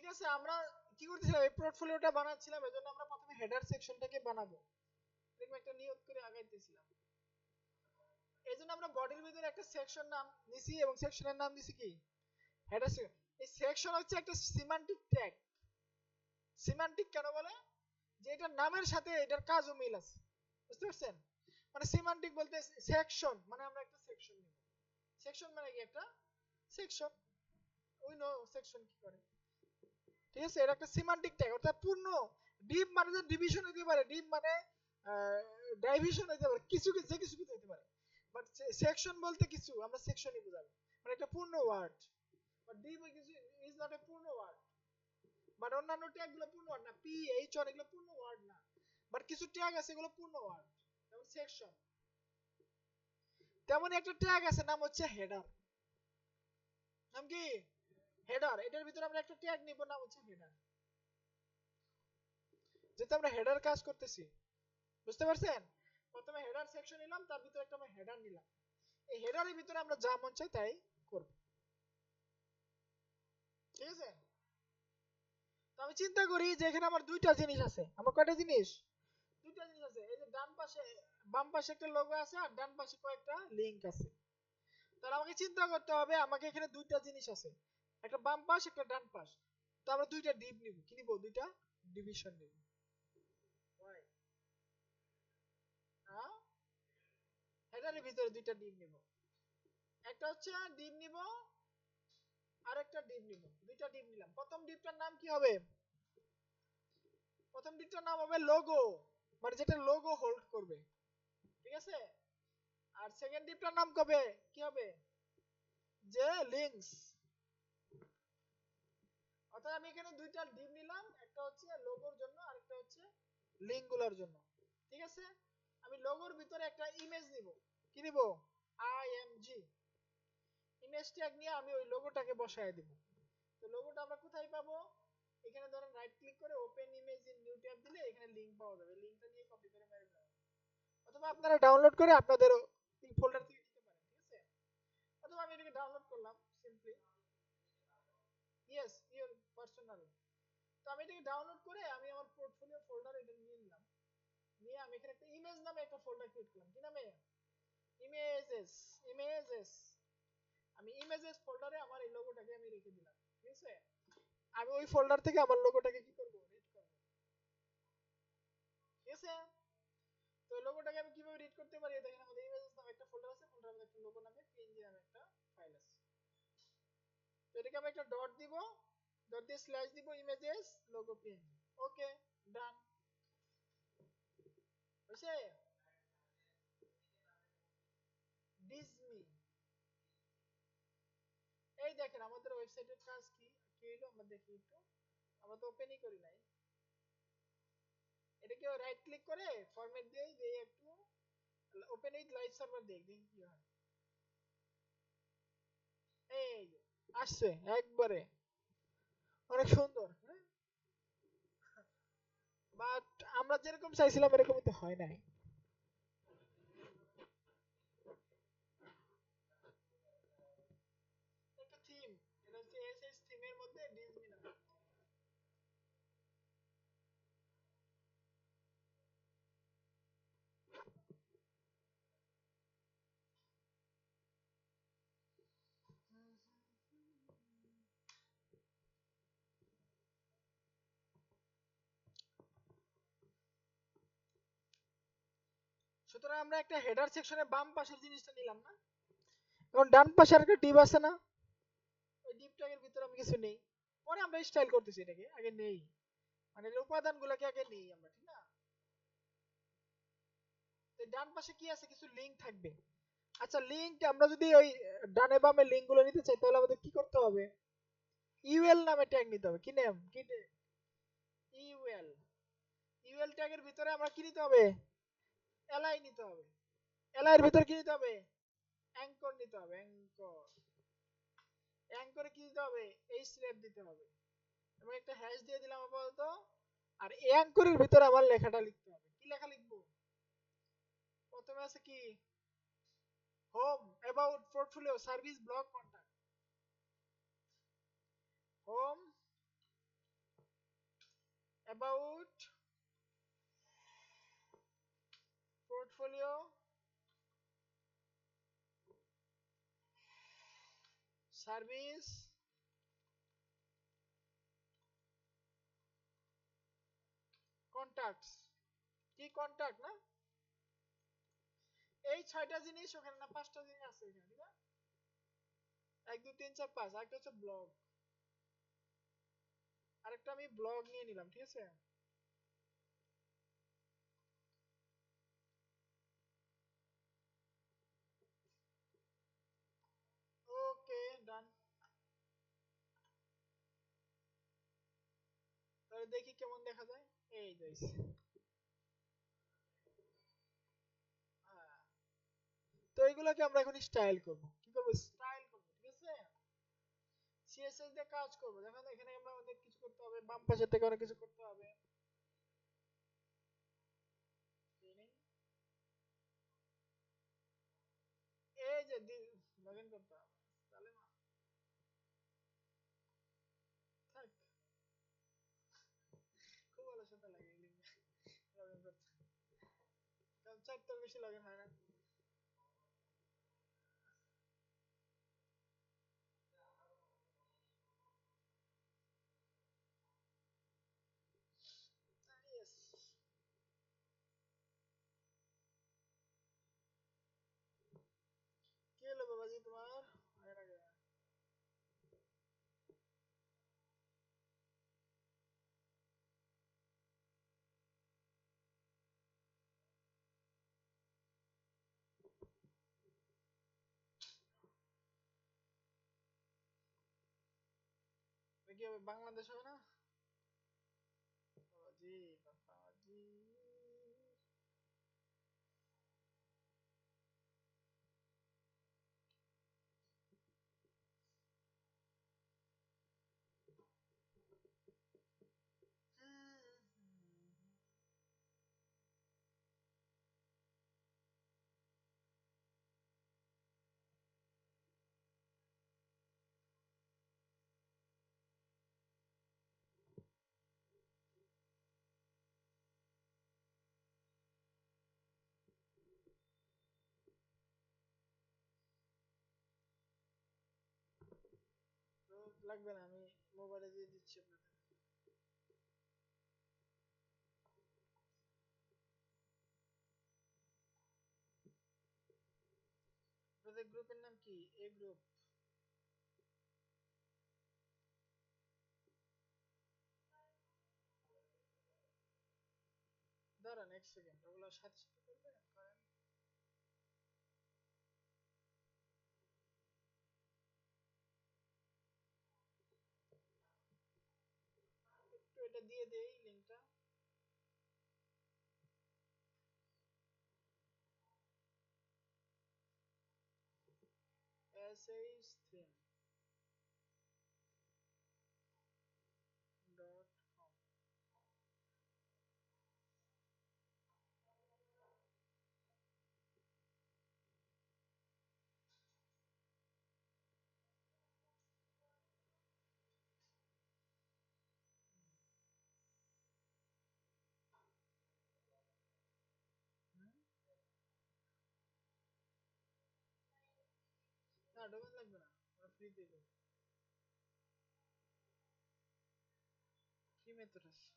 ঠিক আছে, আমরা কি করতেছিলাম, এই পোর্টফোলিওটা বানাচ্ছিলাম, এজন্য আমরা প্রথমে হেডার সেকশনটাকে বানাবো, এরকম একটা নিয়ত করে আগাইতেছিলাম। এজন্য আমরা বডির ভিতরে একটা সেকশন নাম নিছি এবং সেকশনের নাম দিছি কি হেডার সেকশন। এই সেকশন হচ্ছে একটা সিমান্টিক ট্যাগ। সিমান্টিক কেন বলে, যে এটার নামের সাথে এটার কাজও মিল আছে, বুঝতে পারছেন? মানে সিমান্টিক বলতে সেকশন মানে আমরা একটা সেকশন নিব। সেকশন মানে কি একটা সেকশন, উই নো সেকশন কি করে। ঠিক আছে, এটা একটা সিমান্টিক ট্যাগ, অর্থাৎ পূর্ণ। ডিপ মানে যে ডিভিশন হইতে পারে, ডিপ মানে ডাইভিশন হইতে পারে, কিছু যে কিছু কিছু হইতে পারে, বাট সেকশন বলতে কিছু আমরা সেকশনই বোঝাবো, মানে একটা পূর্ণ word. But deep is not a পূর্ণ ওয়ার্ড। বাট অন্যান্য ট্যাগ গুলো পূর্ণ ওয়ার্ড না, পি এইচ অন এগুলো পূর্ণ ওয়ার্ড না, বাট কিছু ট্যাগ আছে এগুলো পূর্ণ ওয়ার্ড, যেমন সেকশন। তেমন একটা ট্যাগ আছে, নাম হচ্ছে হেডার। নাম কি হেডার। এটার ভিতরে আমরা একটা ট্যাগ নিব, নাম হচ্ছে হেডার, যেটা আমরা হেডার কাজ করতেছি, বুঝতে পারছেন? প্রথমে হেডার সেকশন নিলাম, তার ভিতরে একটা আমরা হেডার নিলাম, এই হেডারের ভিতরে আমরা যা মন চাই তাই করব। ঠিক আছে, তো আমি চিন্তা করি যে এখানে আমার দুইটা জিনিস আছে। আমার কয়টা জিনিস? দুইটা জিনিস আছে। এই যে ডান পাশে বাম পাশে একটা লোগো আছে, আর ডান পাশে কয়েকটা লিংক আছে। তাহলে আমাকে চিন্তা করতে হবে, আমাকে এখানে দুইটা জিনিস আছে, একটা বাম পাশ একটা ডান পাশ। তো আমরা দুইটা ডিপ নিব, কি নিব? দুইটা ডিভিশন নিব। Why? হ্যাঁ, হেডারের ভিতরে দুইটা ডিপ নিব, একটা হচ্ছে ডিপ নিব আর একটা ডিপ নিব। দুইটা ডিপ নিলাম। প্রথম ডিপটার নাম কি হবে? প্রথম ডিপটার নাম হবে লোগো, মানে যেটা লোগো হোল্ড করবে। ঠিক আছে, আর সেকেন্ড ডিপটার নাম কবে কি হবে? যে লিংকস। অর্থাৎ আমি এখানে দুইটা ডিপ নিলাম, একটা হচ্ছে লোগোর জন্য আর একটা হচ্ছে লিংক গুলোর জন্য। ঠিক আছে, আমি লোগোর ভিতরে একটা ইমেজ নিব, কি নিব? আইএমজি ইমেজ ট্যাগ নিয়ে আমি ওই লোগোটাকে বসায় দিব। তো লোগোটা আমরা কোথায় পাবো? এখানে ধরেন রাইট ক্লিক করে open image in new tab দিলে এখানে লিংক পাওয়া যাবে, লিংকটা নিয়ে কপি করে মেরে দেওয়া, অথবা আপনারা ডাউনলোড করে আপনাদের এই ফোল্ডার থেকে নিতে পারেন। ঠিক আছে, অথবা আমি এটাকে ডাউনলোড করলাম সিম্পলি, ইয়েস ইওর পার্সোনাল। তো আমি এটাকে ডাউনলোড করে আমি আমার পোর্টফোলিও ফোল্ডারে এটা নিয়ে নিলাম, নিয়ে আমি এখানে একটা ইমেজ নামে একটা ফোল্ডার ক্রিয়েট করলাম। কি নামে? ইমেজেস। ইমেজেস, আমি ইমেজেস ফোল্ডারে আমার এই লোগোটাকে আমি রেখে দিলাম। ঠিক আছে, আমি ওই ফোল্ডার থেকে আমার লোগোটাকে কি করব? রিড করব। ঠিক আছে, তো লোগোটাকে আমি কিভাবে রিড করতে পারি? দেখেন আমাদের ইমেজেস নামে একটা ফোল্ডার আছে, ফোল্ডারের মধ্যে একটা লোগো নামে পিএনজি নামে একটা ফাইল আছে। তো এটাকে আমি একটা ডট দিব, ডট দিয়ে স্ল্যাশ দিব, ইমেজেস লোগো পিএনজি। ওকে, ডান। হইছে? ডিজনি। এই দেখেন আমাদের ওয়েবসাইটের কাজ কি কি হলো, আমরা দেখি একটু। আমরা তো ওপেনই করি নাই। এটাকে রাইট ক্লিক করে ফরম্যাট দিয়ে একটু ওপেন উইথ লাইভ সার্ভার দেখি কি হয়। এই আসছে একবারে, অনেক সুন্দর। হ্যাঁ, বাট আমরা যেরকম চাইছিলাম এরকমই তো হয় নাই। একটা থিম, এটা হচ্ছে এসএস থিমের মধ্যে ডিজনি নামে। সুতরাং আমরা একটা হেডার সেকশনে বাম পাশের জিনিসটা নিলাম না, এখন ডান পাশে একটা ডিপ আছে না, ওই ডিপ ট্যাগের ভিতরে আমি কিছু নেই, পরে আমরা স্টাইল করতেছি, এটাকে আগে নেই, মানে এর উপাদানগুলোকে আগে নেই আমরা, ঠিক না? তো ডান পাশে কি আছে? কিছু লিংক থাকবে। আচ্ছা, লিংক আমরা যদি ওই ডানে বামে লিংক গুলো নিতে চাই, তাহলে আমাদের কি করতে হবে? ইউএল নামে ট্যাগ নিতে হবে। কি নাম? কি ইউএল। ইউএল ট্যাগের ভিতরে আমরা কি নিতে হবে? এলআই নিতে হবে। এলআই এর ভিতরে কি নিতে হবে? অ্যাঙ্কর নিতে হবে। অ্যাঙ্কর। অ্যাঙ্করে কি দিতে হবে? এই স্ল্যাব দিতে হবে। এবং একটা হ্যাশ দিয়ে দিলাম আপাতত। আর এই অ্যাঙ্করের ভিতরে আমার লেখাটা লিখতে হবে। কি লেখা লিখবো? প্রথমে আছে কি? Home, about, portfolio, service, blog, contact. Home, about portfolio service contacts কি কন্টাক্ট না এই 6টা জিনিস ওখানে না 5টা জিনিস আছে এখানে ঠিক আছে 1 2 3 4 5 আরেকটা হচ্ছে ব্লগ আরেকটা আমি ব্লগ নিয়ে নিলাম ঠিক আছে ওকে ডান তাহলে দেখি কেমন দেখা যায় এই যাইছে হ্যাঁ তো এইগুলোকে আমরা এখন স্টাইল করব কি করব স্টাইল করব ঠিক আছে সিএসএস দিয়ে কাজ করব দেখেন এখানে আমরা অনেক কিছু করতে হবে বাম পাশে থেকে অনেক কিছু করতে হবে এই যে লগইন করতে হবে তাহলে না থাক খুব অলসতা লাগে এই লিঙ্কে লগইন করতে কারণ 4টার বেশি লগইন হয় না ইয়েস কি হলো বাবাজি তোমার আগে আগে কি হবে বাংলাদেশ হবে না বাবাজি বাবাজি তো লাগবে না আমি মোবাইলে দিয়ে দিচ্ছি আপনাদের আপনাদের গ্রুপের নাম কি এ গ্রুপ দাঁড়ান এক সেকেন্ড ওগুলো সাথে সাথে করবেন করেন একটু এটা দিয়ে দেই লিংকটা sh3.com না ডোমেন লাগবে না আমরা ফ্রি দিয়ে দেবো ফ্রি মেথড আছে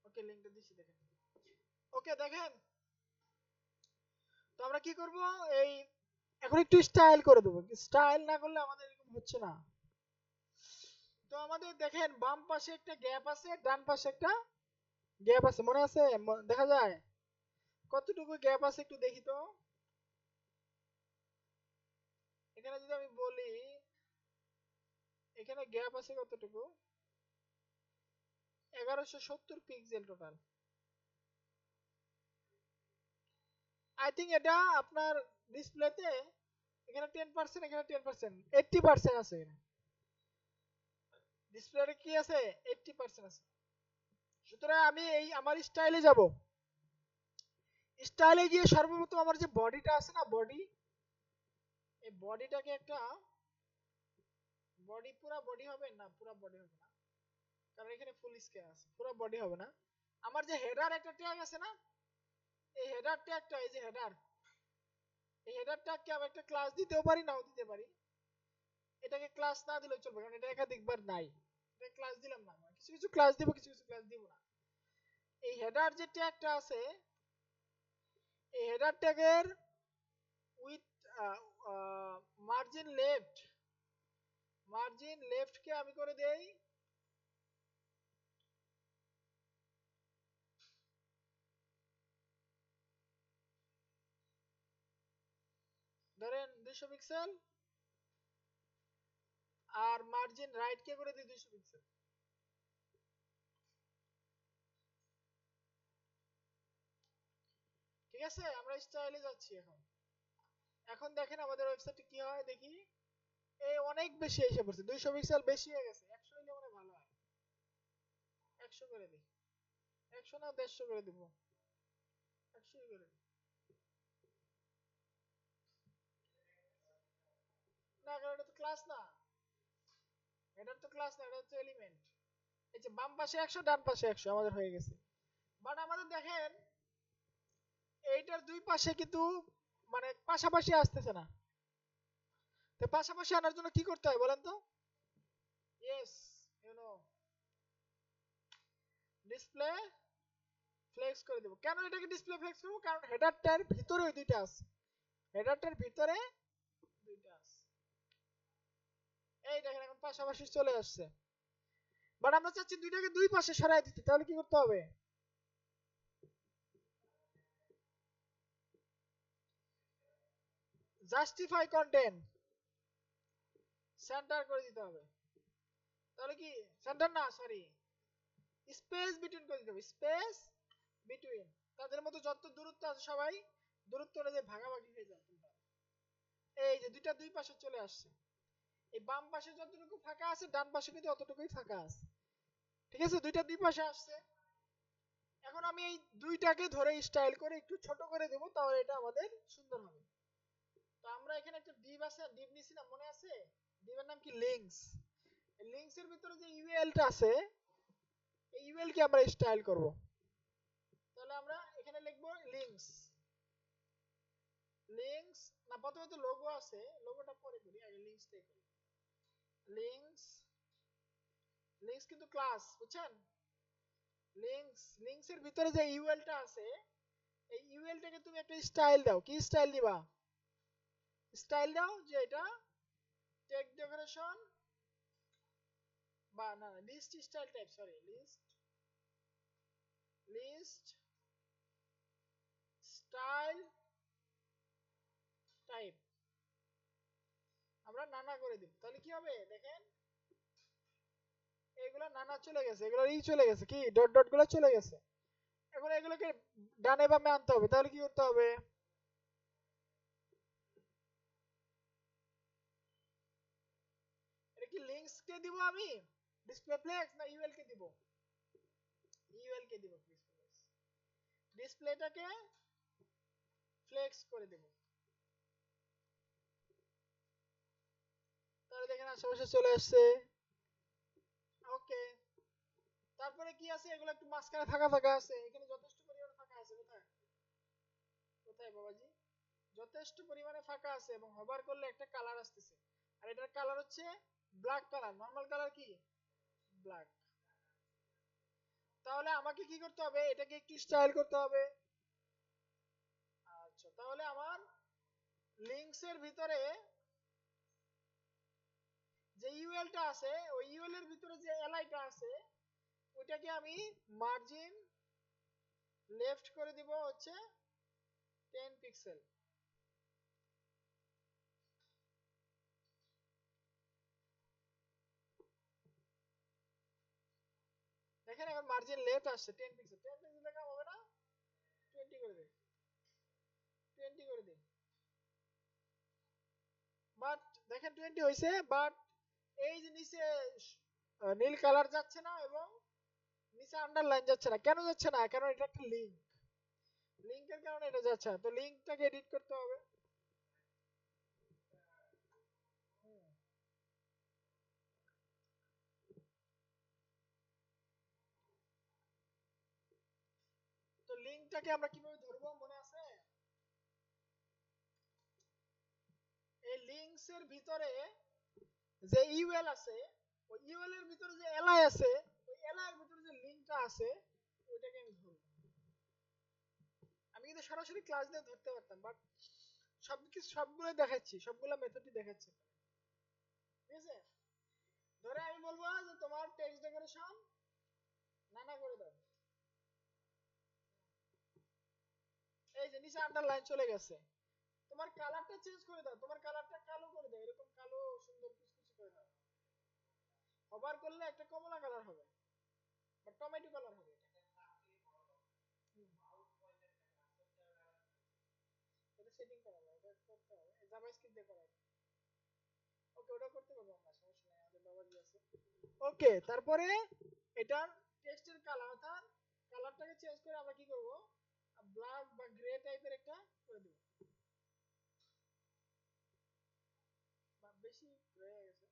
ওকে লিংকটা দিচ্ছি দেখেন ওকে দেখেন তো আমরা কি করব এই এখন একটু স্টাইল করে দেবো স্টাইল না করলে আমাদের এরকম হচ্ছে না তো আমাদের দেখেন বাম পাশে একটা গ্যাপ আছে ডান পাশে একটা গ্যাপ আছে মনে আছে দেখা যায় কতটুকু গ্যাপ আছে একটু দেখি তো এখানে যদি আমি বলি এখানে গ্যাপ আছে কতটুকু 1170 পিক্সেল টোটাল আই থিঙ্ক এটা আপনার ডিসপ্লেতে এখানে 10% এখানে 10% 80% আছে এখানে ডিসপ্লেতে কি আছে 80% আছে সুতরাং আমি এই আমার স্টাইলে যাব স্টাইলে গিয়ে সর্বপ্রথম আমার যে বডিটা আছে না বডি এই বডিটাকে একটা বডি পুরো বডি হবে না, পুরো বডি হবে না, কারণ এখানে ফুল স্ক্রিন আছে, পুরো বডি হবে না। আমার যে হেডার একটা ট্যাগ আছে না, এই হেডার ট্যাগটা, এই যে হেডার, এই হেডার ট্যাগকে আমি একটা ক্লাস দিতেও পারি, নাও দিতে পারি। এটাকে ক্লাস না দিলেও চলবে, কারণ এটা একাধিকবার নাই। এটা ক্লাস দিলাম না, আমরা কিছু কিছু ক্লাস দিব, কিছু কিছু ক্লাস দিব না। এই হেডার যে ট্যাগটা আছে, এই হেডার ট্যাগের উইথ মার্জিন লেফট কে আমি করে দেই ধরেন 200 পিক্সেল, আর মার্জিন রাইট কে করে দিই 200 পিক্সেল। ঠিক আছে, আমরা স্টাইলে যাচ্ছি এখন। এখন দেখেন আমাদের ওয়েবসাইটে কি হয় দেখি। এই অনেক বেশি এসে পড়ছে, 200 পিক্সেল বেশি হয়ে গেছে, 100 হলে মানে ভালো হয়। 100 করে দিই, 100 না 150 করে দিব, 100 করে দিই। না, কারণ এটা তো ক্লাস না, এটা তো ক্লাস না, এটা হচ্ছে এলিমেন্ট। এই যে বাম পাশে 100, ডান পাশে 100 আমাদের হয়ে গেছে। বাট আমাদের দেখেন এইটার দুই পাশে কিন্তু মানে পাশাপাশি আসতেছে না। তো পাশাপাশি আনার জন্য কি করতে হয় বলেন তো? Yes, you know, display flex করে দেব। কেন এটাকে ডিসপ্লে ফ্লেক্স করব? কারণ হেডারটার ভিতরে ওই দুইটা আছে, হেডারটার ভিতরে দুইটা আছে। এই দেখেন এখন পাশাপাশি চলে আসছে। বাট আমরা চাচ্ছি দুইটাকে দুই পাশে সরাই দিতে, তাহলে কি করতে হবে? জাস্টিফাই কন্টেন্ট সেন্টার করে দিতে হবে। তাহলে কি সেন্টার না, সরি, স্পেস বিটুইন করে দিতে হবে, স্পেস বিটুইন। তাদের মধ্যে যত দূরত্ব আছে সবাই দূরত্ব অনুযায়ী ভাগাভাগি হয়ে যায়। এই যে দুইটা দুই পাশে চলে আসছে, এই বাম পাশে যতটুকু ফাঁকা আছে ডান পাশে কিন্তু অতটুকুই ফাঁকা আছে। ঠিক আছে, দুইটা দুই পাশে আসছে। এখন আমি এই দুইটাকে ধরে স্টাইল করে একটু ছোট করে দেব, তাহলে এটা আমাদের সুন্দর হবে। তো আমরা এখানে একটা ডিভ আছে, ডিভ নিছি না, মনে আছে? ডিভের নাম কি? লিংকস। এই লিংকস এর ভিতরে যে ইউএলটা আছে, এই ইউএল কে আমরা স্টাইল করব। তাহলে আমরা এখানে লিখব লিংকস। লিংকস না, প্রথমে তো লোগো আছে, লোগোটা পরে করি, আগে লিংকসটাই করি। লিংকস, লিংকস কিন্তু ক্লাস, বুঝছেন? লিংকস এর ভিতরে যে ইউএলটা আছে, এই ইউএলটাকে তুমি একটা স্টাইল দাও। কি স্টাইল দিবা? স্টাইল দাও যে এটা টেক্সট ডেকোরেশন, বা না না, list style type, sorry, list style type আমরা নানা করে দিব। তাহলে কি হবে দেখেন, এগুলো নানা চলে গেছে, এগুলো চলে গেছে, কি ডট ডট গুলো চলে গেছে। এখন এগুলোকে ডানে বামে আনতে হবে, তাহলে কি করতে হবে? এটা কি লিংকস কে দিব আমি ডিসপ্লে ফ্লেক্স, না ইউএল কে দিব? ইউএল কে দিব, ডিসপ্লেটাকে ফ্লেক্স করে দেব। তাহলে দেখেন আশেপাশে চলে আসছে। ওকে, তারপরে কি আছে? এগুলো একটু মাঝখানে ফাঁকা ফাঁকা আছে, এখানে যথেষ্ট পরিমাণে ফাঁকা আছে। কোথায় কোথায় বাবাজি? যথেষ্ট পরিমাণে ফাঁকা আছে, এবং হোভার করলে একটা কালার আসতেছে, আর এটার কালার হচ্ছে ব্ল্যাক কালার। নরমাল কালার কি? ব্ল্যাক। তাহলে আমাকে কি করতে হবে? এটাকে একটু স্টাইল করতে হবে। আচ্ছা, তাহলে আমার লিংকস এর ভিতরে যে ইউএলটা আছে, ওই ইউএল এর ভিতরে যে এলআইটা আছে, ওইটাকে আমি মার্জিন লেফট করে দিব হচ্ছে 10 পিক্সেল। দেখেন এখন মার্জিন লেফট আসছে 10 পিক্সেল। 10 পিক্সেল লেখা হবে না, 20 করে দিই, 20 করে দিই। বাট দেখেন 20 হইছে, বাট এই যে নিচে নীল কালার যাচ্ছে না, এবং নিচে আন্ডারলাইন যাচ্ছে না। কেন যাচ্ছে না? কারণ এটা একটা লিংক, লিংকের কারণে এটা যাচ্ছে না। তো লিংকটাকে এডিট করতে হবে। লিংকটাকে আমরা কিভাবে ধরবো মনে আছে? এই লিংকস এর ভিতরে যে ইউএল আছে, ওই ইউএল এর ভিতরে যে এলআই আছে, ওই এলআই এর ভিতরে যে লিংকটা আছে ওইটাকে আমি ধরবো। আমি কিন্তু সরাসরি ক্লাস দিয়ে ধরতে পারতাম, বাট সবগুলো দেখাচ্ছি, সবগুলো মেথডই দেখাচ্ছি, ঠিক আছে? ধরে আমি বলবো যে তোমার টেক্সট ডেকোরেশন নানা করে দাও, এই যে নিচে আন্ডারলাইন চলে গেছে। তোমার কালারটা চেঞ্জ করে দাও, তোমার কালারটা কালো করে দাও, এরকম কালো সুন্দর কুচকুচি করে দাও। কভার করলে একটা কমলা কালার হবে বা টমেটো কালার হবে। এটা সেটিং করা যায়, এটা করতে হবে, জাভাস্ক্রিপ্ট দিয়ে করা যায়। ওকে, ওটা করতে পারবো আমরা, সমস্যা নেই, আমাদের বাবাজি আছে। ওকে, তারপরে এটার টেক্সটের কালার, অর্থাৎ কালারটাকে চেঞ্জ করে আমরা কি করব, ব্ল্যাক বা গ্রে টাইপের একটা করে দেব, বা বেশি গ্রে হয়ে গেছে,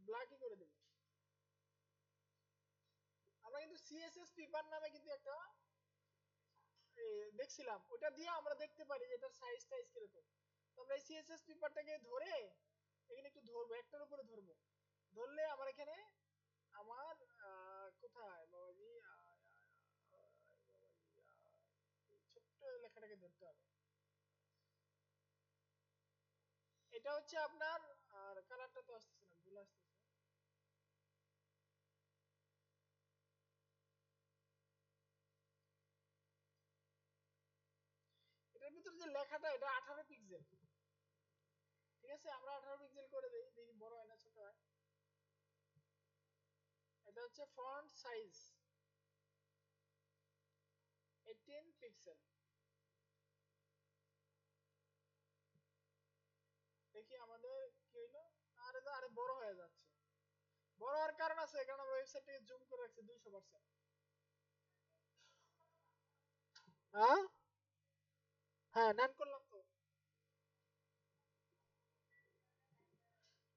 ব্ল্যাকই করে দেব। আমরা কিন্তু সিএসএস পেপার নামে কিন্তু একটা দেখছিলাম, ওটা দিয়ে আমরা দেখতে পারি যে এটার সাইজ টাইজ কিরকম। তো আমরা এই সিএসএস পেপারটাকে ধরে এখানে একটু ধরবো, একটার উপরে ধরবো, ধরলে আমার এখানে আমার কোথায় বাবাজি, এই ছোট্ট লেখাটাকে ধরতে হবে। এটা হচ্ছে আপনার, আর কালারটা তো আসতেছে না, ভুল আসতেছে। এটার ভিতরে যে লেখাটা, এটা 18 পিক্সেল, ঠিক আছে? আমরা 18 পিক্সেল করে দেই, দেখি বড় হয় না ছোট হয়। এটা হচ্ছে ফন্ট সাইজ 18 পিক্সেল। দেখি আমাদের কি হইলো, আরে বড় হয়ে যাচ্ছে। বড় হওয়ার কারণ আছে, কারণ আমরা ওয়েবসাইটটাকে জুম করে রাখছি 200%। হ্যাঁ, হ্যাঁ, নান করলাম তো,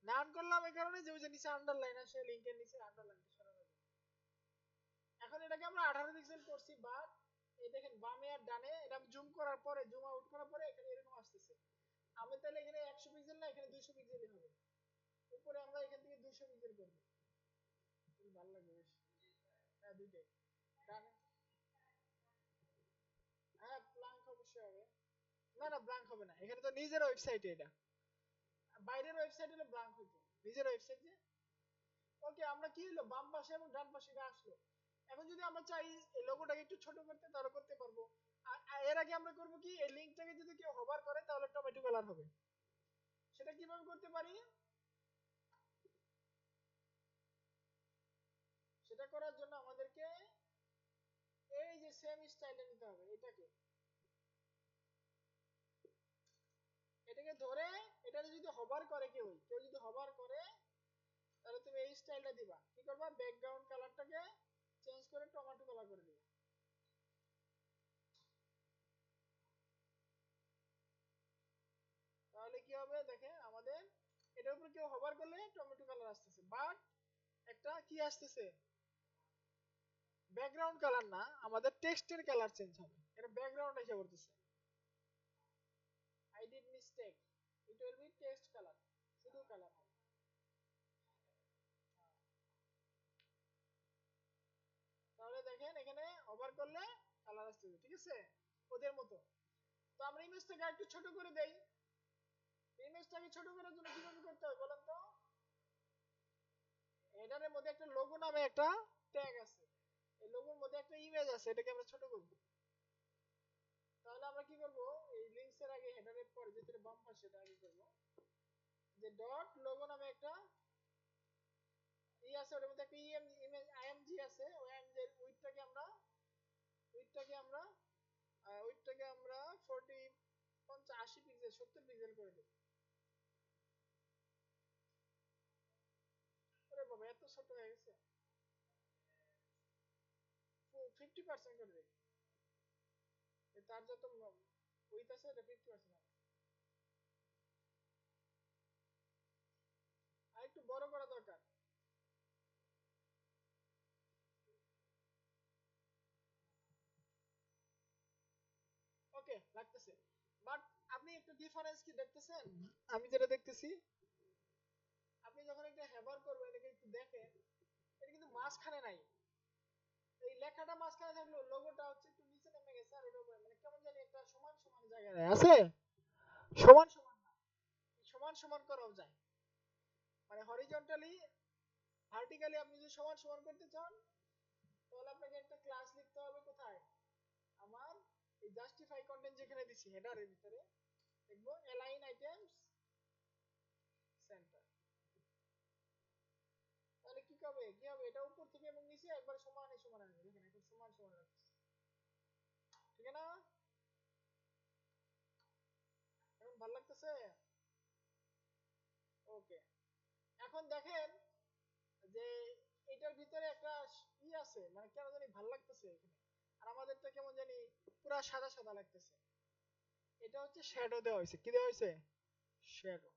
নান করলাম এই কারণে যে ওই যে নিচে আন্ডারলাইন আছে, লিংকের নিচে আন্ডারলাইনটা সরানো যায়। এখন এটাকে আমরা 18 পিক্সেল করছি, বাট এই দেখেন বামে আর ডানে, এটা জুম করার পরে, জুম আউট করার পরে এখানে এরকম আসতেছে। আমি তাহলে এখানে 100 পিক্সেল না, এখানে 200 পিক্সেলই হবে। উপরে আমরা এখান থেকে 200 পিক্সেল করব, ভালো লাগবে বেশ। হ্যাঁ, দুইটাই ডানে। হ্যাঁ, ব্ল্যাঙ্ক অবশ্যই হবে। না না, ব্ল্যাঙ্ক হবে না, এখানে তো নিজের ওয়েবসাইটে, এটা বাইরের ওয়েবসাইট হলে ব্ল্যাঙ্ক হইতো, নিজের ওয়েবসাইট যে। ওকে, আমরা কি হলো, বাম পাশে এবং ডান পাশে এটা আসলো। এখন যদি আমরা চাই এই লোগোটাকে একটু ছোট করতে, তাহলে করতে পারবো। আর এর আগে আমরা করব কি, এই লিংকটাকে যদি কেউ হোভার করে তাহলে টমেটো কালার হবে। সেটা কিভাবে করতে পারি, সেটা করার জন্য আমাদেরকে এই যে সেম স্টাইলে নিতে হবে, এটাকে ধরে, এটাকে যদি হোভার করে কেউ যদি হোভার করে, তাহলে তুমি এই স্টাইলটা দিবা, কি করবা, ব্যাকগ্রাউন্ড কালারটাকে চেঞ্জ করে টমেটো কালার করে দিবা। তাহলে কি হবে দেখে, আমাদের এটার উপর কেউ হোভার করলে টমেটো কালার আসতেছে, বাট একটা কি আসতেছে, ব্যাকগ্রাউন্ড কালার না, আমাদের টেক্সটের কালার চেঞ্জ হবে, এটা ব্যাকগ্রাউন্ড এসে পড়তেছে। I did mistake, it will be text colour, শুধু কালার হবে। তাহলে দেখেন এখানে ওভার করলে কালার আসতেছে, ঠিক আছে, ওদের মতো। তো আমরা ইমেজটাকে একটু ছোট করে দেই। ইমেজটাকে ছোট করার জন্য কিভাবে করতে হবে বলেন তো? এটার মধ্যে একটা লোগো নামে একটা ট্যাগ আছে, এই লোগোর মধ্যে একটা ইমেজ আছে, এটাকে আমরা ছোট করব। তাহলে আমরা কি করব, এই লিংকস এর আগে হেডারের পরে যেটা বাম পাশে, সেটা আগে করব, যে ডট লোগো নামে একটা আছে, ওটার মধ্যে একটা ইমেজ আইএমজি আছে, ওই আইএমজি এর উইডথটাকে আমরা উইডথটাকে আমরা 40 50 80 পিক্সেল 70 পিক্সেল করে দেব। ওরে বাবা, এত ছোট হয়ে গেছে, 50% করে দেব। তার যত উইথ আছে এটা 50% হবে। আর একটু বড় করা দরকার। লাগতেছে। বাট আপনি একটু ডিফারেন্স কি দেখতেছেন? আমি যেটা দেখতেছি, আপনি যখন এটা হ্যাভার করবেন, এটাকে একটু দেখেন, এটা কিন্তু মাঝখানে নাই। এই লেখাটা মাঝখানে থাকলো, লোগোটা হচ্ছে একটু নিচে নেমে গেছে, আর ওটা উপরে, মানে কেমন জানি একটা সমান সমান জায়গায় আছে। সমান সমান না, সমান সমান করাও যায়, মানে হরিজন্টালি ভার্টিক্যালি আপনি যদি সমান সমান করতে চান, তাহলে আপনাকে একটা ক্লাস লিখতে হবে কোথায়, আমার এই জাস্টিফাই কন্টেন্ট যেখানে দিছি হেডারের ভিতরে দেখবো অ্যালাইন আইটেমস সেন্টার। তাহলে কি হবে, এটা উপর থেকে এবং নিচে একবার সমানে সমান আসবে, দেখেন এখন সমান সমান রাখছি, ঠিক আছে না? এখন ভালো লাগতেছে? ওকে, এখন দেখেন যে এটার ভিতরে একটা আছে, মানে কেন জানি ভালো লাগতেছে এখানে, আর আমাদেরটা কেমন জানি পুরা সাদা সাদা লাগতেছে। এটা হচ্ছে শ্যাডো দেওয়া হয়েছে, কি দেওয়া হয়েছে, শ্যাডো।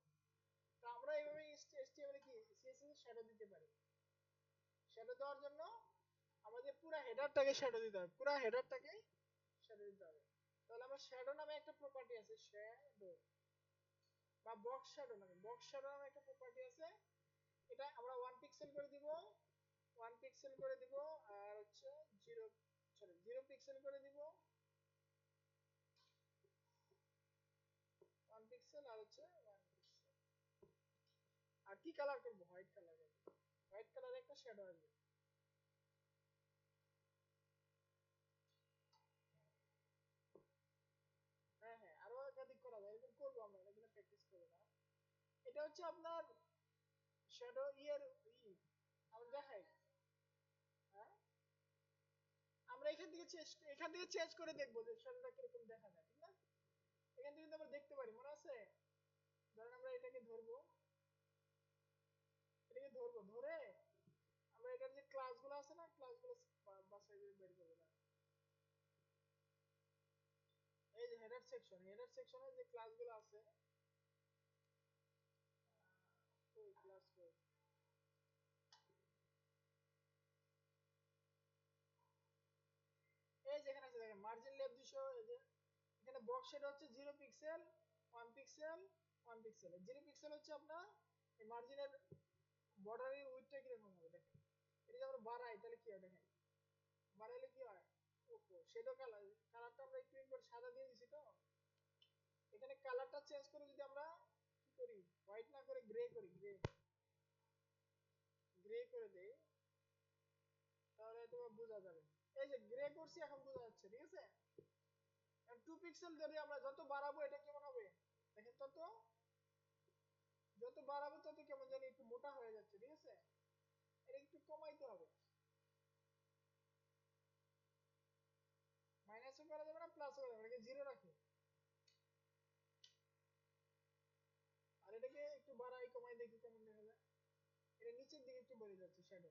তো আমরা এইভাবে HTML কি CSS এর শ্যাডো দিতে পারি। শ্যাডো দেওয়ার জন্য আমাদের পুরো হেডারটাকে শ্যাডো দিতে হবে, পুরো হেডারটাকে শ্যাডো দিতে হবে। তাহলে আমার শ্যাডো নামে একটা প্রপার্টি আছে, শ্যাডো বা বক্স শ্যাডো নামে একটা প্রপার্টি আছে। এটা আমরা 1 পিক্সেল করে দিব, 1 পিক্সেল করে দিব, আর হচ্ছে 0 পিক্সেল করে দিব, 1 পিক্সেল আর হচ্ছে 1 পিক্সেল। আর কি কালার করব, হোয়াইট কালার করব, হোয়াইট কালারে একটা শ্যাডো আসবে। হ্যাঁ হ্যাঁ, আরো একাধিক করা যায়, এরকম করবো আমরা, এগুলো প্র্যাকটিস করব না। এটা হচ্ছে আপনার শ্যাডো ইয়ার আমরা দেখাই। হ্যাঁ, আমরা এখান থেকে চেঞ্জ করে দেখবো যে শ্যাডোটা কিরকম দেখা যায়, ঠিক না? এখান থেকে কিন্তু আমরা দেখতে পারি, মনে আছে? ধরেন আমরা ধরে আমরা এটার যে ক্লাসগুলো আছে না, ক্লাসগুলো বাছাই করে বের করব না। এই যে হেডার সেকশনে যে ক্লাসগুলো আছে, ওই ক্লাস কই, এই যেখানে আছে দেখেন মার্জিন লেফট 200, এই যে এখানে বক্স শেড হচ্ছে 0 পিক্সেল, 1 পিক্সেল, 1 পিক্সেল। 0 পিক্সেল হচ্ছে আপনার এই মার্জিনের বর্ডারের উইডথটা কিরকম হবে দেখেন। এটা যদি আমরা বাড়াই তাহলে কি হয় দেখেন, বাড়াইলে কি হয়, ওপো শেডো কালারটা আমরা একটু একবার সাদা দিয়ে দিছি, তো এখানে কালারটা চেঞ্জ করে যদি আমরা কি করি, হোয়াইট না করে গ্রে করি, গ্রে করে দেই, তাহলে এটা বোঝা যাবে। এই যে গ্রে করছি, এখন বোঝা যাচ্ছে, ঠিক আছে? এখন 2 পিক্সেল যদি আমরা যত বাড়াবো এটা কেমন হবে দেখেন, যত বাড়াবো তত কেমন জানি একটু মোটা হয়ে যাচ্ছে, ঠিক আছে? এটা একটু কমাইতে হবে, মাইনাসও করা যাবে না, প্লাসও করা যাবে না, এটাকে জিরো রাখি। আর এটাকে একটু বাড়াই কমাই দেখি কেমন দেখা যায়। এটা নিচের দিকে একটু বেড়ে যাচ্ছে শ্যাডো,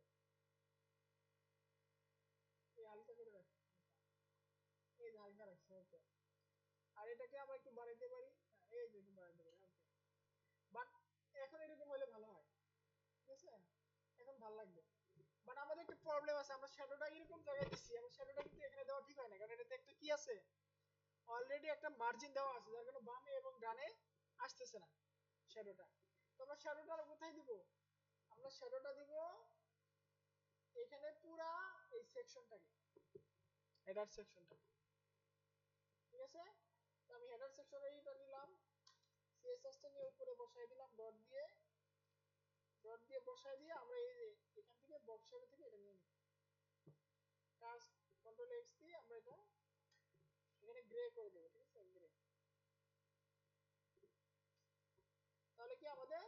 এই হালকা করে রাখি, এই যে হালকা রাখছি, ওকে। আর এটাকে আমরা একটু বাড়াইতে পারি, হ্যাঁ, এই যে একটু বাড়াইতে পারি, ওকে। বাট এখন এরকম হলে ভালো হয়, ঠিক আছে? এখন ভালো লাগবে। বাট আমাদের একটা প্রবলেম আছে, আমরা শ্যাডোটা এরকম জায়গায় দিচ্ছি, আমরা শ্যাডোটা কিন্তু এখানে দেওয়া ঠিক হয় না, কারণ এটাতে একটা কি আছে, অলরেডি একটা মার্জিন দেওয়া আছে, যার কারণে বামে এবং ডানে আসতেছে না শ্যাডোটা। তো আমরা শ্যাডোটা কোথায় দিব, আমরা শ্যাডোটা দিব এখানে পুরা এই সেকশনটাকে, হেডার সেকশনটা, ঠিক আছে? তো আমি হেডার সেকশনে এইটা দিলাম, সিএসএস টা নিয়ে উপরে বসাই দিলাম ডট দিয়ে বসাই দিয়ে আমরা এই যে এখান থেকে বক্স শ্যাডো থেকে এটা নিয়ে নিব, টাচ কন্ট্রোল এক্স দিয়ে আমরা এটা এখানে গ্রে করে দেব, ঠিক আছে? গ্রে, তাহলে কি আমাদের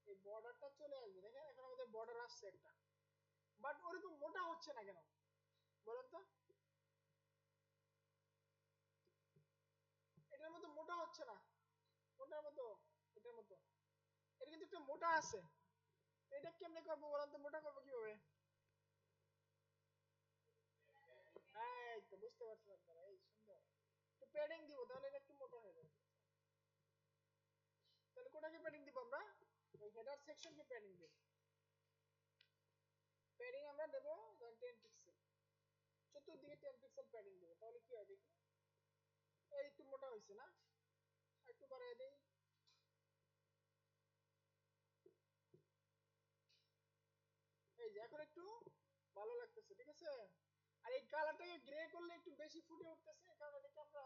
এই বর্ডারটা চলে আসবে, দেখেন এখন আমাদের বর্ডার আসছে একটা। বাট ওরকম মোটা হচ্ছে না কেন বলেন তো, এটার মতো মোটা হচ্ছে না, মোটার মতো, এটার মতো, এটা কিন্তু একটু মোটা আছে। এটা কেমনে করবো বলেন তো, মোটা করবো কিভাবে? এই তো বুঝতে পারছেন আপনারা, এই সুন্দর একটু প্যাডিং দিব, তাহলে এটা একটু মোটা হয়ে যাবে। তাহলে কোটাকে প্যাডিং দিব আমরা, ওই হেডার সেকশনকে প্যাডিং দেব। প্যাডিং আমরা দেব 10 পিক্সেল, চতুর্দিকে 10 পিক্সেল প্যাডিং দেব, তাহলে কি হয় দেখি। এই একটু মোটা হয়েছে না, একটু বাড়াই দেই। এই যে এখন একটু ভালো লাগতেছে, ঠিক আছে। আর এই কালারটাকে গ্রে করলে একটু বেশি ফুটে উঠতেছে, কারণ এটাকে আমরা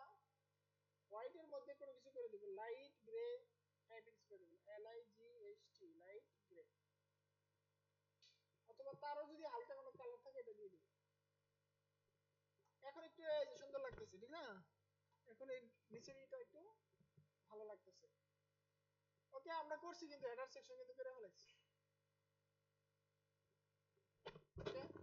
হোয়াইট এর মধ্যে কোনো কিছু করে দিব, লাইট গ্রে টাইপিংস করে দিব, LIGHT, লাইট গ্রে। অথবা তারও যদি হালকা কোনো কালার থাকে এটা দিয়ে দিব। এখন একটু এই যে সুন্দর লাগতেছে, ঠিক না। এখন এই নিচের এটা একটু ভালো লাগতেছে। ওকে, আমরা করছি কিন্তু হেডার সেকশন কিন্তু করে ফেলাইছি। ওকে।